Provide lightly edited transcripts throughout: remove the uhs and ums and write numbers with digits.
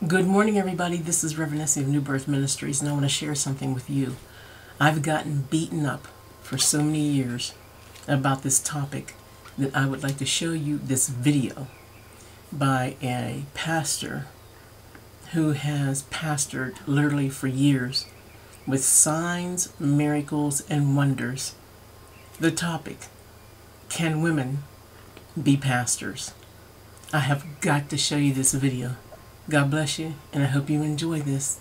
Good morning, everybody. This is Reverend Essie of New Birth Ministries, and I want to share something with you. I've gotten beaten up for so many years about this topic that I would like to show you this video by a pastor who has pastored literally for years with signs, miracles, and wonders. The topic: can women be pastors? I have got to show you this video. God bless you, and I hope you enjoy this.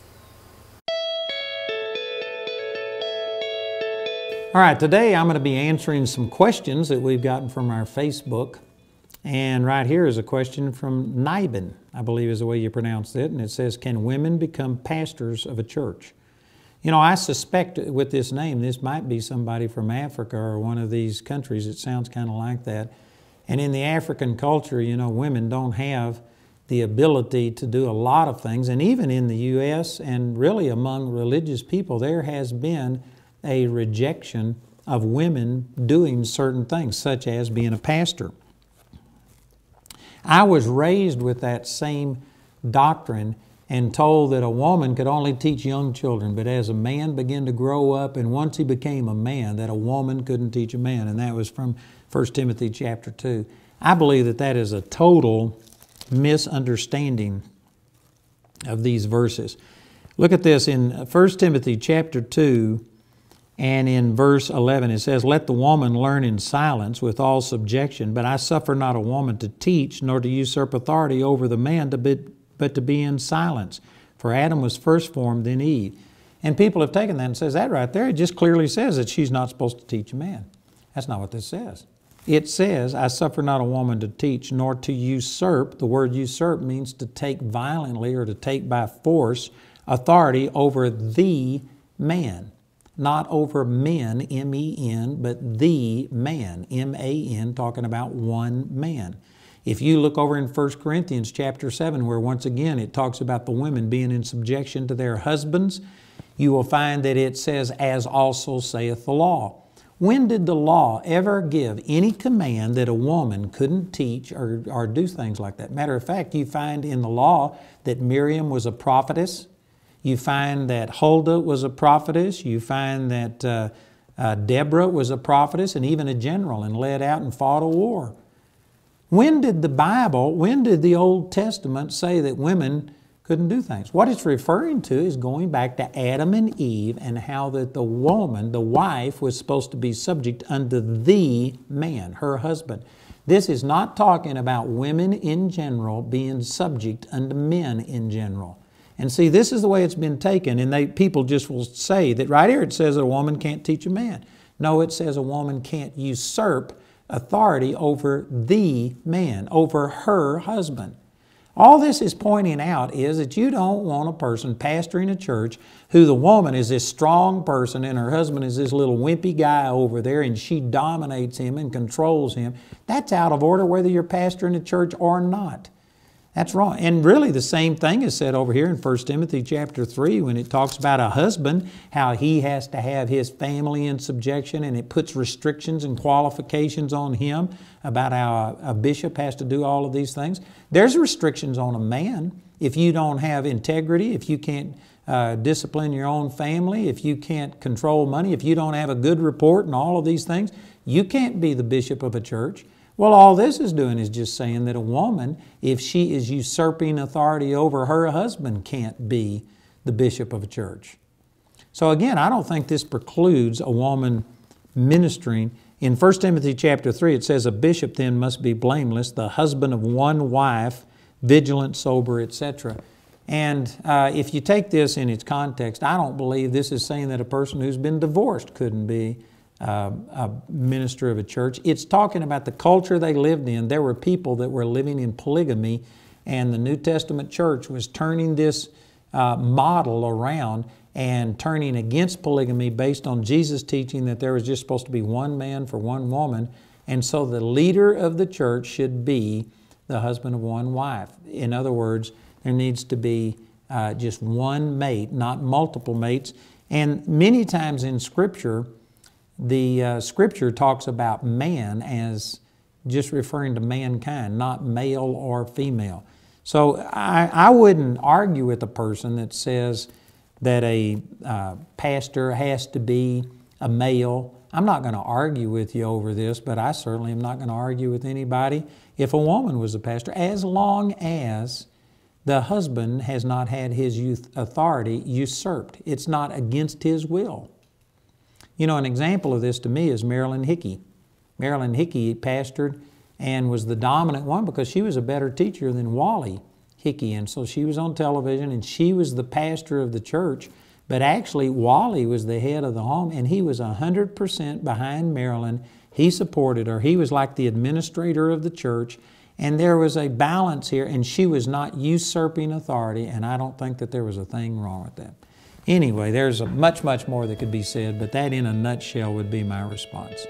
All right, today I'm going to be answering some questions that we've gotten from our Facebook. And right here is a question from Niben, I believe is the way you pronounce it. And it says, can women become pastors of a church? You know, I suspect with this name, this might be somebody from Africa or one of these countries. It sounds kind of like that. And in the African culture, you know, women don't have the ability to do a lot of things. And even in the U.S. and really among religious people, there has been a rejection of women doing certain things, such as being a pastor. I was raised with that same doctrine and told that a woman could only teach young children, but as a man began to grow up, and once he became a man, that a woman couldn't teach a man. And that was from 1 Timothy chapter 2. I believe that that is a total misunderstanding of these verses. Look at this in 1 Timothy chapter 2 and in verse 11. It says, let the woman learn in silence with all subjection, but I suffer not a woman to teach, nor to usurp authority over the man, but to be in silence. For Adam was first formed, then Eve. And people have taken that and says that right there. It just clearly says that she's not supposed to teach a man. That's not what this says. It says, I suffer not a woman to teach, nor to usurp. The word usurp means to take violently or to take by force authority over the man. Not over men, M-E-N, but the man, M-A-N, talking about one man. If you look over in 1 Corinthians chapter 7, where once again it talks about the women being in subjection to their husbands, you will find that it says, as also saith the law. When did the law ever give any command that a woman couldn't teach or do things like that? Matter of fact, you find in the law that Miriam was a prophetess. You find that Huldah was a prophetess. You find that Deborah was a prophetess and even a general and led out and fought a war. When did the Old Testament say that women couldn't do things? What it's referring to is going back to Adam and Eve and how that the woman, the wife, was supposed to be subject unto the man, her husband. This is not talking about women in general being subject unto men in general. And see, this is the way it's been taken, and people just will say that right here it says that a woman can't teach a man. No, it says a woman can't usurp authority over the man, over her husband. All this is pointing out is that you don't want a person pastoring a church who the woman is this strong person and her husband is this little wimpy guy over there and she dominates him and controls him. That's out of order whether you're pastoring a church or not. That's wrong. And really the same thing is said over here in 1 Timothy chapter 3 when it talks about a husband, how he has to have his family in subjection, and it puts restrictions and qualifications on him about how a bishop has to do all of these things. There's restrictions on a man. If you don't have integrity, if you can't discipline your own family, if you can't control money, if you don't have a good report and all of these things, you can't be the bishop of a church. Well, all this is doing is just saying that a woman, if she is usurping authority over her husband, can't be the bishop of a church. So again, I don't think this precludes a woman ministering. In 1 Timothy chapter 3, it says, a bishop then must be blameless, the husband of one wife, vigilant, sober, etc. And if you take this in its context, I don't believe this is saying that a person who's been divorced couldn't be a minister of a church. It's talking about the culture they lived in. There were people that were living in polygamy, and the New Testament church was turning this model around and turning against polygamy based on Jesus' teaching that there was just supposed to be one man for one woman. And so the leader of the church should be the husband of one wife. In other words, there needs to be just one mate, not multiple mates. And many times in Scripture, the Scripture talks about man as just referring to mankind, not male or female. So I wouldn't argue with a person that says that a pastor has to be a male. I'm not going to argue with you over this, but I certainly am not going to argue with anybody if a woman was a pastor, as long as the husband has not had his authority usurped. It's not against his will. You know, an example of this to me is Marilyn Hickey. Marilyn Hickey pastored and was the dominant one because she was a better teacher than Wally Hickey. And so she was on television and she was the pastor of the church. But actually, Wally was the head of the home, and he was 100% behind Marilyn. He supported her. He was like the administrator of the church. And there was a balance here, and she was not usurping authority, and I don't think that there was a thing wrong with that. Anyway, there's much, much more that could be said, but that in a nutshell would be my response.